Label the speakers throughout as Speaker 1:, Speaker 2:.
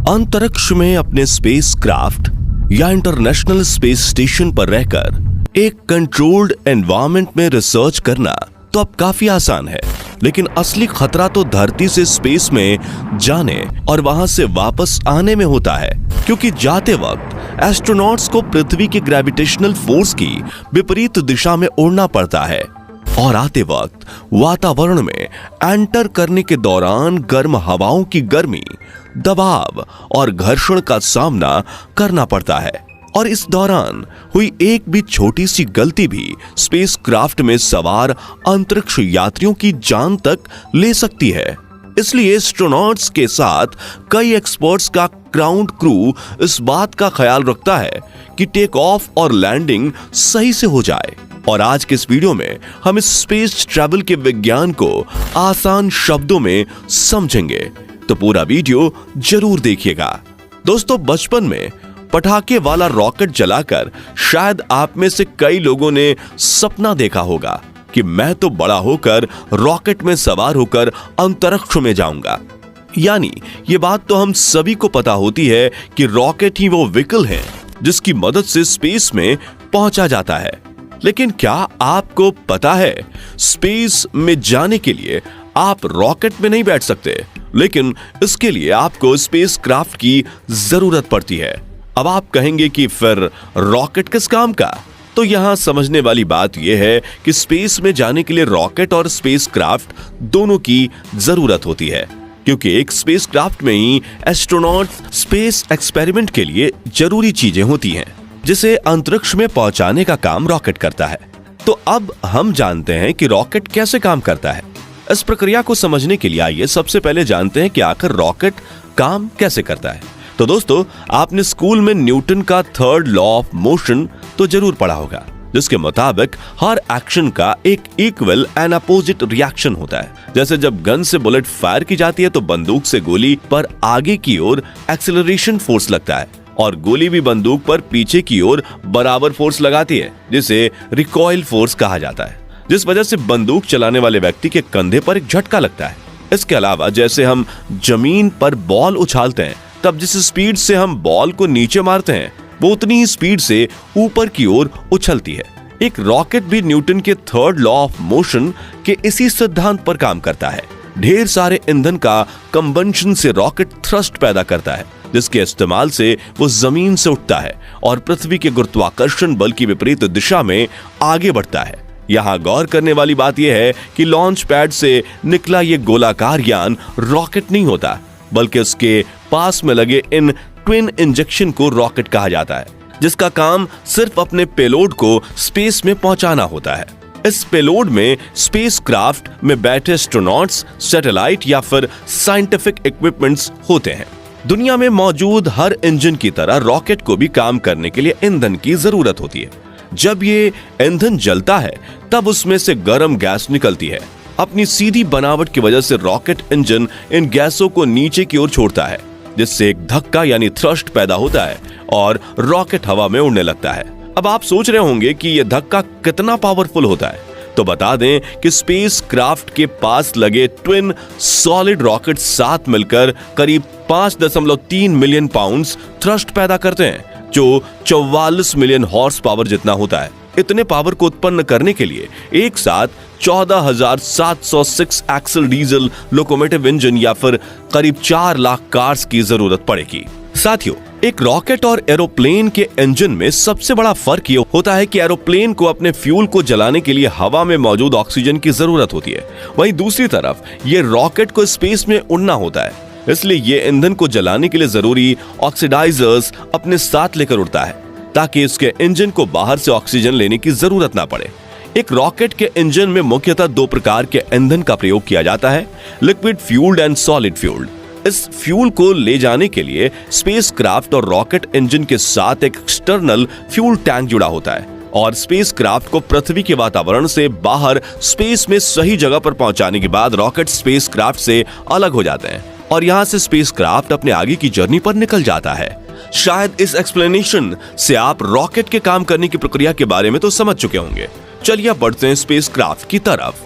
Speaker 1: अंतरिक्ष में अपने स्पेसक्राफ्ट या इंटरनेशनल स्पेस स्टेशन पर रहकर एक कंट्रोल्ड एनवायरनमेंट में रिसर्च करना तो अब काफी आसान है, लेकिन असली खतरा तो धरती से स्पेस में जाने और वहां से वापस आने में होता है, क्योंकि जाते वक्त एस्ट्रोनॉट्स को पृथ्वी की ग्रेविटेशनल फोर्स की विपरीत दिशा में उड़ना पड़ता है और आते वक्त वातावरण में एंटर करने के दौरान गर्म हवाओं की गर्मी, दबाव और घर्षण का सामना करना पड़ता है। और इस दौरान हुई एक भी छोटी सी गलती भी स्पेसक्राफ्ट में सवार अंतरिक्ष यात्रियों की जान तक ले सकती है। इसलिए एस्ट्रोनॉट्स के साथ कई एक्सपर्ट्स का ग्राउंड क्रू इस बात का ख्याल रखता है कि टेक ऑफ और लैंडिंग सही से हो जाए। और आज के इस वीडियो में हम इस स्पेस ट्रैवल के विज्ञान को आसान शब्दों में समझेंगे, तो पूरा वीडियो जरूर देखिएगा। दोस्तों, बचपन में पटाखे वाला रॉकेट जलाकर शायद आप में से कई लोगों ने सपना देखा होगा कि मैं तो बड़ा होकर रॉकेट में सवार होकर अंतरिक्ष में जाऊंगा। यानी ये बात तो हम सभी को पता होती है कि रॉकेट ही वो व्हीकल है जिसकी मदद से स्पेस में पहुंचा जाता है। लेकिन क्या आपको पता है, स्पेस में जाने के लिए आप रॉकेट में नहीं बैठ सकते, लेकिन इसके लिए आपको स्पेसक्राफ्ट की जरूरत पड़ती है। अब आप कहेंगे कि फिर रॉकेट किस काम का? तो यहां समझने वाली बात यह है कि स्पेस में जाने के लिए रॉकेट और स्पेसक्राफ्ट दोनों की जरूरत होती है, क्योंकि एक स्पेसक्राफ्ट में ही एस्ट्रोनॉट स्पेस एक्सपेरिमेंट के लिए जरूरी चीजें होती हैं, जिसे अंतरिक्ष में पहुंचाने का काम रॉकेट करता है। तो अब हम जानते हैं कि रॉकेट कैसे काम करता है। इस प्रक्रिया को समझने के लिए आइए सबसे पहले जानते हैं कि आखिर रॉकेट काम कैसे करता है। तो दोस्तों, आपने स्कूल में न्यूटन का थर्ड लॉ ऑफ मोशन तो जरूर पढ़ा होगा, जिसके मुताबिक हर एक्शन का एक इक्वल एंड अपोजिट रिएक्शन होता है। जैसे जब गन से बुलेट फायर की जाती है तो बंदूक से गोली पर आगे की ओर एक्सेलरेशन फोर्स लगता है और गोली भी बंदूक पर पीछे की ओर बराबर फोर्स लगाती है, जिसे रिकॉइल फोर्स कहा जाता है, जिस वजह से बंदूक चलाने वाले व्यक्ति के कंधे पर एक झटका लगता है। इसके अलावा जैसे हम जमीन पर बॉल उछालते हैं, तब जिस स्पीड से हम बॉल को नीचे मारते हैं वो उतनी ही स्पीड से ऊपर की ओर उछलती है। एक रॉकेट भी न्यूटन के थर्ड लॉ ऑफ मोशन के इसी सिद्धांत पर काम करता है। ढेर सारे ईंधन का कंबंशन से रॉकेट थ्रस्ट पैदा करता है, जिसके इस्तेमाल से वो जमीन से उठता है और पृथ्वी के गुरुत्वाकर्षण बल की विपरीत दिशा में आगे बढ़ता है। यहाँ गौर करने वाली बात यह है कि लॉन्च पैड से निकला ये गोलाकार यान रॉकेट नहीं होता, बल्कि उसके पास में लगे इन ट्विन इंजेक्शन को रॉकेट कहा जाता है, जिसका काम सिर्फ अपने पेलोड को स्पेस में पहुंचाना होता है। इस पेलोड में स्पेसक्राफ्ट में बैठे एस्ट्रोनॉट्स, सैटेलाइट या फिर साइंटिफिक इक्विपमेंट्स होते हैं। दुनिया में मौजूद हर इंजन की तरह रॉकेट को भी काम करने के लिए ईंधन की जरूरत होती है। जब ये ईंधन जलता है तब उसमें से गर्म गैस निकलती है। अपनी सीधी बनावट की वजह से रॉकेट इंजन इन गैसों को नीचे की ओर छोड़ता है, जिससे एक धक्का यानी थ्रस्ट पैदा होता है और रॉकेट हवा में उड़ने लगता है। अब आप सोच रहे होंगे कि यह धक्का कितना पावरफुल होता है, तो बता दें कि स्पेसक्राफ्ट के पास लगे ट्विन सॉलिड रॉकेट साथ मिलकर करीब 5.3 मिलियन पाउंड्स थ्रस्ट पैदा करते हैं, जो 44 मिलियन हॉर्स पावर जितना होता है। इतने पावर को उत्पन्न करने के लिए एक साथ 14,706 एक्सल डीजल लोकोमोटिव इंजन या फिर करीब 4 लाख कार्स की जरूरत पड़ेगी। साथियों, एक रॉकेट और एरोप्लेन के इंजन में सबसे बड़ा फर्क ये होता है कि एरोप्लेन को अपने फ्यूल को जलाने के लिए हवा में मौजूद ऑक्सीजन की जरूरत होती है, वहीं दूसरी तरफ ये रॉकेट को स्पेस में उड़ना होता है, इसलिए ये ईंधन को जलाने के लिए जरूरी ऑक्सीडाइजर्स अपने साथ लेकर उड़ता है, ताकि इसके इंजन को बाहर से ऑक्सीजन लेने की जरूरत ना पड़े। एक रॉकेट के इंजन में मुख्यतः 2 प्रकार के ईंधन का प्रयोग किया जाता है, liquid fuelled and solid fuelled. इस फ्यूल को ले जाने के लिए स्पेसक्राफ्ट और रॉकेट इंजन के साथ एक एक्सटर्नल फ्यूल टैंक जुड़ा होता है और स्पेसक्राफ्ट को पृथ्वी के वातावरण से बाहर स्पेस में सही जगह पर पहुंचाने के बाद रॉकेट स्पेसक्राफ्ट से अलग हो जाते हैं और यहां से स्पेसक्राफ्ट अपने आगे की जर्नी पर निकल जाता है। शायद इस एक्सप्लेनेशन से आप रॉकेट के काम करने की प्रक्रिया के बारे में तो समझ चुके होंगे। चलिए बढ़ते हैं स्पेसक्राफ्ट की तरफ।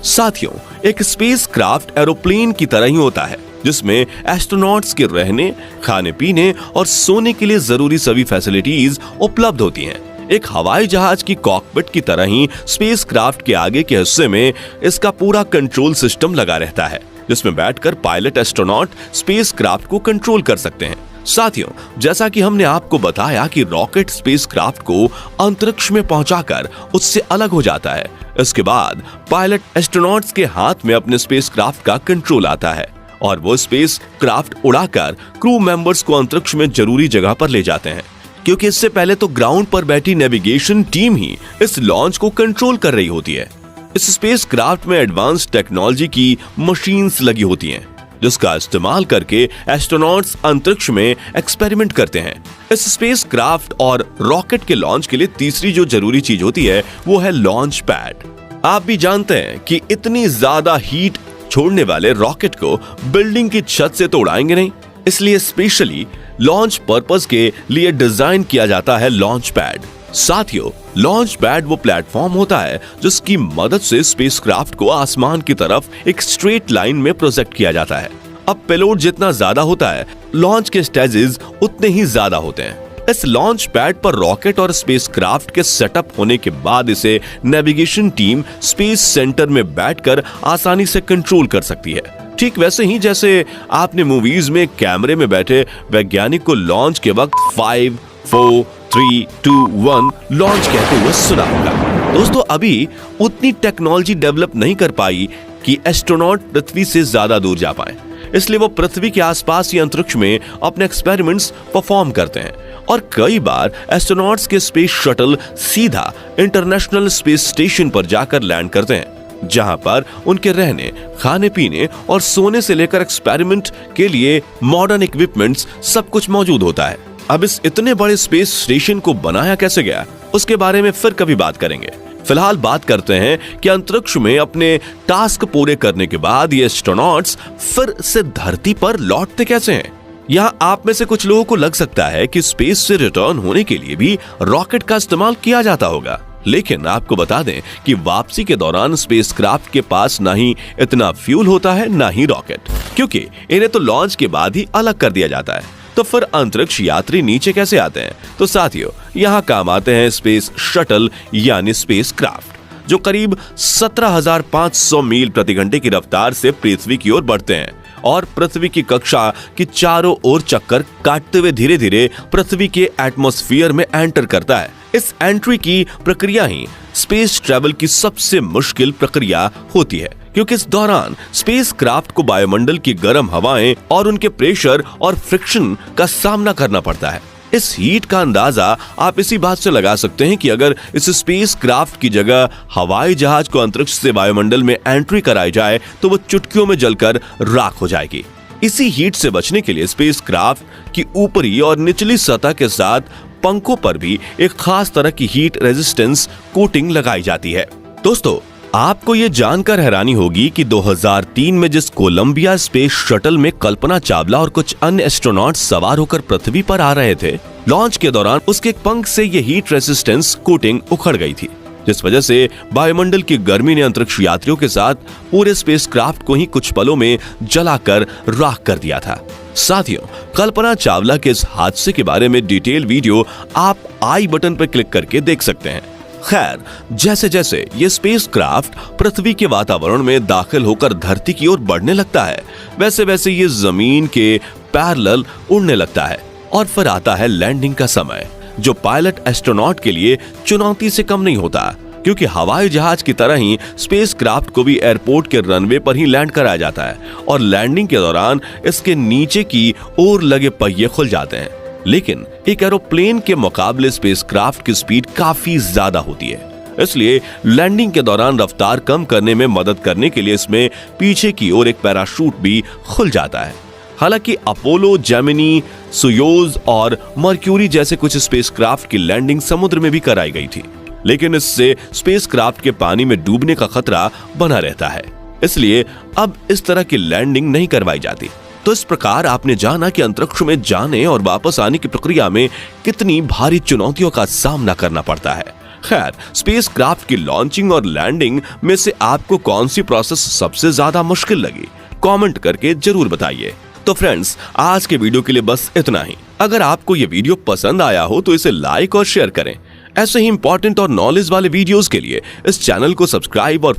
Speaker 1: साथियों, एक स्पेसक्राफ्ट एरोप्लेन की तरह ही होता है। जिसमें एस्ट्रोनॉट्स के रहने, खाने पीने और सोने के लिए जरूरी सभी फैसिलिटीज उपलब्ध होती हैं। एक हवाई जहाज की कॉकपिट की तरह ही स्पेसक्राफ्ट के आगे के हिस्से में इसका पूरा कंट्रोल सिस्टम लगा रहता है, जिसमें बैठकर पायलट एस्ट्रोनॉट स्पेसक्राफ्ट को कंट्रोल कर सकते हैं। साथियों, जैसा कि हमने आपको बताया कि रॉकेट स्पेसक्राफ्ट को अंतरिक्ष में पहुंचाकर उससे अलग हो जाता है। इसके बाद पायलट एस्ट्रोनॉट्स के हाथ में अपने स्पेसक्राफ्ट का कंट्रोल आता है और वो स्पेसक्राफ्ट उड़ाकर क्रू मेंबर्स को अंतरिक्ष में जरूरी जगह पर ले जाते हैं, क्योंकि इससे पहले तो ग्राउंड पर बैठी नेविगेशन टीम ही इस लॉन्च को कंट्रोल कर रही होती है। इस स्पेसक्राफ्ट में एडवांस टेक्नोलॉजी की मशीन्स लगी होती हैं, जिसका इस्तेमाल करके एस्ट्रोनॉट्स अंतरिक्ष में एक्सपेरिमेंट करते हैं। इस स्पेसक्राफ्ट और रॉकेट के लॉन्च के लिए तीसरी जो जरूरी चीज होती है वो है लॉन्च पैड। आप भी जानते हैं कि इतनी ज्यादा हीट छोड़ने वाले रॉकेट को बिल्डिंग की छत से तो उड़ाएंगे नहीं, इसलिए स्पेशली लॉन्च पर्पस के लिए डिजाइन किया जाता है लॉन्च पैड। साथियों, लॉन्च पैड वो प्लेटफॉर्म होता है जिसकी मदद से स्पेसक्राफ्ट को आसमान की तरफ एक स्ट्रेट लाइन में प्रोजेक्ट किया जाता है। अब पेलोड जितना ज्यादा होता है, लॉन्च के स्टेजेस उतने ही ज्यादा होते हैं। इस लॉन्च पैड पर रॉकेट और स्पेसक्राफ्ट के सेटअप होने के बाद इसे नेविगेशन टीम स्पेस सेंटर में बैठकर आसानी से कंट्रोल कर सकती है। ठीक वैसे ही जैसे आपने मूवीज में कैमरे में बैठे वैज्ञानिक को लॉन्च के वक्त 5, 4, 3, 2, 1 लॉन्च कहते हुए सुना होगा। दोस्तों, अभी उतनी टेक्नोलॉजी डेवलप नहीं कर पाई कि एस्ट्रोनॉट पृथ्वी से ज्यादा दूर जा पाए, इसलिए वो पृथ्वी के आसपास ही अंतरिक्ष में अपने एक्सपेरिमेंट्स परफॉर्म करते हैं और कई बार एस्ट्रोनॉट्स के स्पेस शटल सीधा इंटरनेशनल स्पेस स्टेशन पर जाकर लैंड करते हैं, जहां पर उनके रहने, खाने पीने और सोने से लेकर एक्सपेरिमेंट के लिए मॉडर्न इक्विपमेंट्स सब कुछ मौजूद होता है। अब इस इतने बड़े स्पेस स्टेशन को बनाया कैसे गया, उसके बारे में फिर कभी बात करेंगे। फिलहाल बात करते हैं कि अंतरिक्ष में अपने टास्क पूरे करने के बाद ये एस्ट्रोनॉट्स फिर से धरती पर लौटते कैसे हैं। यहाँ आप में से कुछ लोगों को लग सकता है कि स्पेस से रिटर्न होने के लिए भी रॉकेट का इस्तेमाल किया जाता होगा, लेकिन आपको बता दें कि वापसी के दौरान स्पेसक्राफ्ट के पास ना ही इतना फ्यूल होता है ना ही रॉकेट, क्योंकि इन्हें तो लॉन्च के बाद ही अलग कर दिया जाता है। तो फिर अंतरिक्ष यात्री नीचे कैसे आते हैं? तो साथियों, यहाँ काम आते हैं स्पेस शटल यानी स्पेसक्राफ्ट, जो करीब 17,500 मील प्रति घंटे की रफ्तार से पृथ्वी की ओर बढ़ते हैं और पृथ्वी की कक्षा की चारों ओर चक्कर काटते हुए धीरे धीरे पृथ्वी के एटमॉस्फेयर में एंटर करता है। इस एंट्री की प्रक्रिया ही स्पेस ट्रैवल की सबसे मुश्किल प्रक्रिया होती है, क्योंकि इस दौरान स्पेसक्राफ्ट को वायुमंडल की गर्म हवाएं और उनके प्रेशर और फ्रिक्शन का सामना करना पड़ता है। इस हीट का अंदाजा आप इसी बात से लगा सकते हैं कि अगर इस स्पेसक्राफ्ट की जगह हवाई जहाज को अंतरिक्ष से वायुमंडल में एंट्री कराई जाए तो वो चुटकियों में जलकर राख हो जाएगी। इसी हीट से बचने के लिए स्पेसक्राफ्ट की ऊपरी और निचली सतह के साथ पंखों पर भी एक खास तरह की हीट रेजिस्टेंस कोटिंग लगाई जाती है। दोस्तों, आपको ये जानकर हैरानी होगी कि 2003 में जिस कोलंबिया स्पेस शटल में कल्पना चावला और कुछ अन्य एस्ट्रोनॉट सवार होकर पृथ्वी पर आ रहे थे, लॉन्च के दौरान उसके एक पंख से ये हीट रेजिस्टेंस कोटिंग उखड़ गई थी, जिस वजह से वायुमंडल की गर्मी ने अंतरिक्ष यात्रियों के साथ पूरे स्पेसक्राफ्ट को ही कुछ पलों में जलाकर राख कर दिया था। साथियों, कल्पना चावला के इस हादसे के बारे में डिटेल वीडियो आप आई बटन पर क्लिक करके देख सकते हैं। खैर, जैसे जैसे ये स्पेसक्राफ्ट पृथ्वी के वातावरण में दाखिल होकर धरती की ओर बढ़ने लगता है, वैसे वैसे ये जमीन के पैरेलल उड़ने लगता है और फिर आता है लैंडिंग का समय, जो पायलट एस्ट्रोनॉट के लिए चुनौती से कम नहीं होता, क्योंकि हवाई जहाज की तरह ही स्पेसक्राफ्ट को भी एयरपोर्ट के रनवे पर ही लैंड कराया जाता है और लैंडिंग के दौरान इसके नीचे की ओर लगे पहिए खुल जाते हैं। लेकिन एक एरोप्लेन के मुकाबले स्पेसक्राफ्ट की स्पीड काफी ज्यादा होती है, इसलिए लैंडिंग के दौरान रफ्तार कम करने में मदद करने के लिए इसमें पीछे की ओर एक पैराशूट भी खुल जाता है। हालांकि अपोलो, जेमिनी, सोयूज और मर्क्यूरी जैसे कुछ स्पेसक्राफ्ट की लैंडिंग समुद्र में भी कराई गई थी, लेकिन इससे स्पेसक्राफ्ट के पानी में डूबने का खतरा बना रहता है, इसलिए अब इस तरह की लैंडिंग नहीं करवाई जाती। तो इस प्रकार आपने जाना कि अंतरिक्ष में जाने और वापस आने की प्रक्रिया में कितनी भारी चुनौतियों का सामना करना पड़ता है। खैर, स्पेसक्राफ्ट की लॉन्चिंग और लैंडिंग में से आपको कौन सी प्रोसेस सबसे ज्यादा मुश्किल लगी? कमेंट करके जरूर बताइए। तो फ्रेंड्स, आज के वीडियो के लिए बस इतना ही। अगर आपको ये वीडियो पसंद आया हो तो इसे लाइक और शेयर करें। ऐसे ही इंपॉर्टेंट और नॉलेज वाले वीडियोस के लिए इस चैनल को सब्सक्राइब और